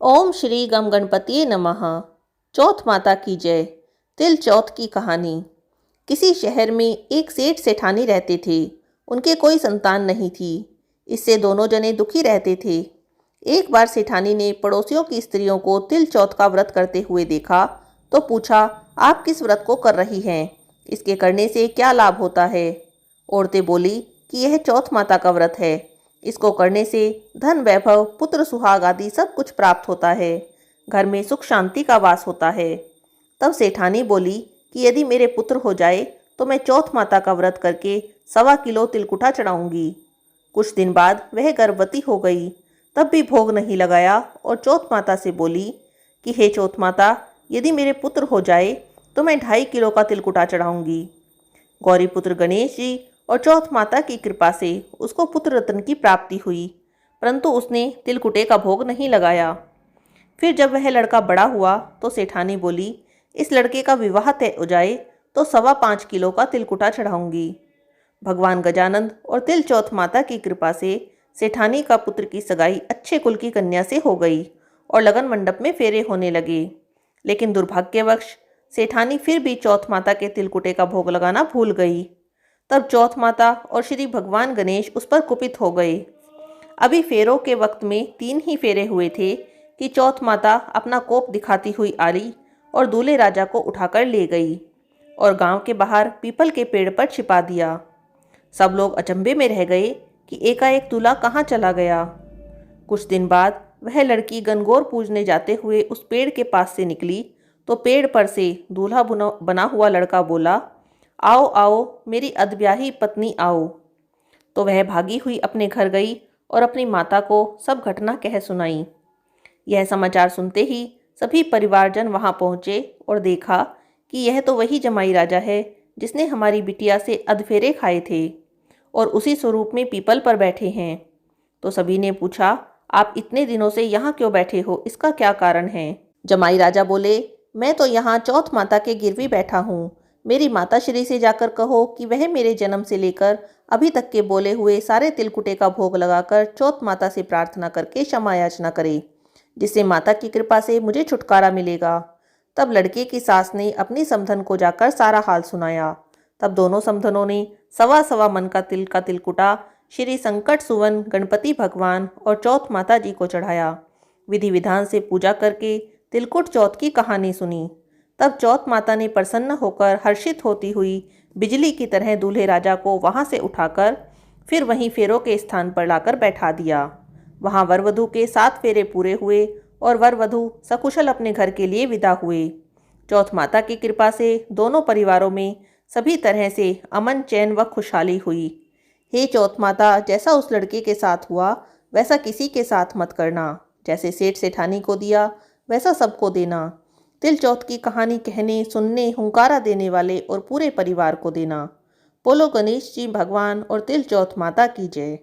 ओम श्री गम गणपतिये नमः। चौथ माता की जय। तिल चौथ की कहानी। किसी शहर में एक सेठ सेठानी रहते थे। उनके कोई संतान नहीं थी। इससे दोनों जने दुखी रहते थे। एक बार सेठानी ने पड़ोसियों की स्त्रियों को तिल चौथ का व्रत करते हुए देखा तो पूछा, आप किस व्रत को कर रही हैं? इसके करने से क्या लाभ होता है? औरतें बोली कि यह चौथ माता का व्रत है। इसको करने से धन वैभव पुत्र सुहाग आदि सब कुछ प्राप्त होता है। घर में सुख शांति का वास होता है। तब सेठानी बोली कि यदि मेरे पुत्र हो जाए तो मैं चौथ माता का व्रत करके 1.25 किलो तिलकुटा चढ़ाऊंगी। कुछ दिन बाद वह गर्भवती हो गई। तब भी भोग नहीं लगाया और चौथ माता से बोली कि हे चौथ माता, यदि मेरे पुत्र हो जाए तो मैं 2.5 किलो का तिलकुटा चढ़ाऊंगी। गौरी पुत्र गणेश जी और चौथ माता की कृपा से उसको पुत्र रत्न की प्राप्ति हुई, परंतु उसने तिलकुटे का भोग नहीं लगाया। फिर जब वह लड़का बड़ा हुआ तो सेठानी बोली, इस लड़के का विवाह तय हो जाए तो 5.25 किलो का तिलकुटा चढ़ाऊंगी। भगवान गजानंद और तिल चौथ माता की कृपा से सेठानी का पुत्र की सगाई अच्छे कुल की कन्या से हो गई और लगन मंडप में फेरे होने लगे। लेकिन दुर्भाग्यवश सेठानी फिर भी चौथ माता के तिलकुटे का भोग लगाना भूल गई। तब चौथ माता और श्री भगवान गणेश उस पर कुपित हो गए। अभी फेरों के वक्त में 3 ही फेरे हुए थे कि चौथ माता अपना कोप दिखाती हुई आई और दूल्हे राजा को उठाकर ले गई और गांव के बाहर पीपल के पेड़ पर छिपा दिया। सब लोग अचंभे में रह गए कि एकाएक दूल्हा कहाँ चला गया। कुछ दिन बाद वह लड़की गणगौर पूजने जाते हुए उस पेड़ के पास से निकली तो पेड़ पर से दूल्हा बना हुआ लड़का बोला, आओ आओ मेरी अधब्याही पत्नी आओ। तो वह भागी हुई अपने घर गई और अपनी माता को सब घटना कह सुनाई। यह समाचार सुनते ही सभी परिवारजन वहां पहुंचे और देखा कि यह तो वही जमाई राजा है जिसने हमारी बिटिया से अधफेरे खाए थे और उसी स्वरूप में पीपल पर बैठे हैं। तो सभी ने पूछा, आप इतने दिनों से यहाँ क्यों बैठे हो, इसका क्या कारण है? जमाई राजा बोले, मैं तो यहाँ चौथ माता के गिरवी बैठा हूँ। मेरी माता श्री से जाकर कहो कि वह मेरे जन्म से लेकर अभी तक के बोले हुए सारे तिलकुटे का भोग लगाकर चौथ माता से प्रार्थना करके क्षमा याचना करे, जिससे माता की कृपा से मुझे छुटकारा मिलेगा। तब लड़के की सास ने अपनी समधन को जाकर सारा हाल सुनाया। तब दोनों समधनों ने 1.25 मन का तिलकुटा श्री संकट सुवन गणपति भगवान और चौथ माता जी को चढ़ाया। विधि विधान से पूजा करके तिलकुट चौथ की कहानी सुनी। तब चौथ माता ने प्रसन्न होकर हर्षित होती हुई बिजली की तरह दूल्हे राजा को वहां से उठाकर फिर वहीं फेरों के स्थान पर लाकर बैठा दिया। वहां वर वधू के 7 फेरे पूरे हुए और वर वधू सकुशल अपने घर के लिए विदा हुए। चौथ माता की कृपा से दोनों परिवारों में सभी तरह से अमन, चैन व खुशहाली हुई। हे चौथ माता, जैसा उस लड़के के साथ हुआ वैसा किसी के साथ मत करना। जैसे सेठ सेठानी को दिया वैसा सबको देना। तिल चौथ की कहानी कहने, सुनने, हुंकारा देने वाले और पूरे परिवार को देना। बोलो गणेश जी भगवान और तिल चौथ माता की जय।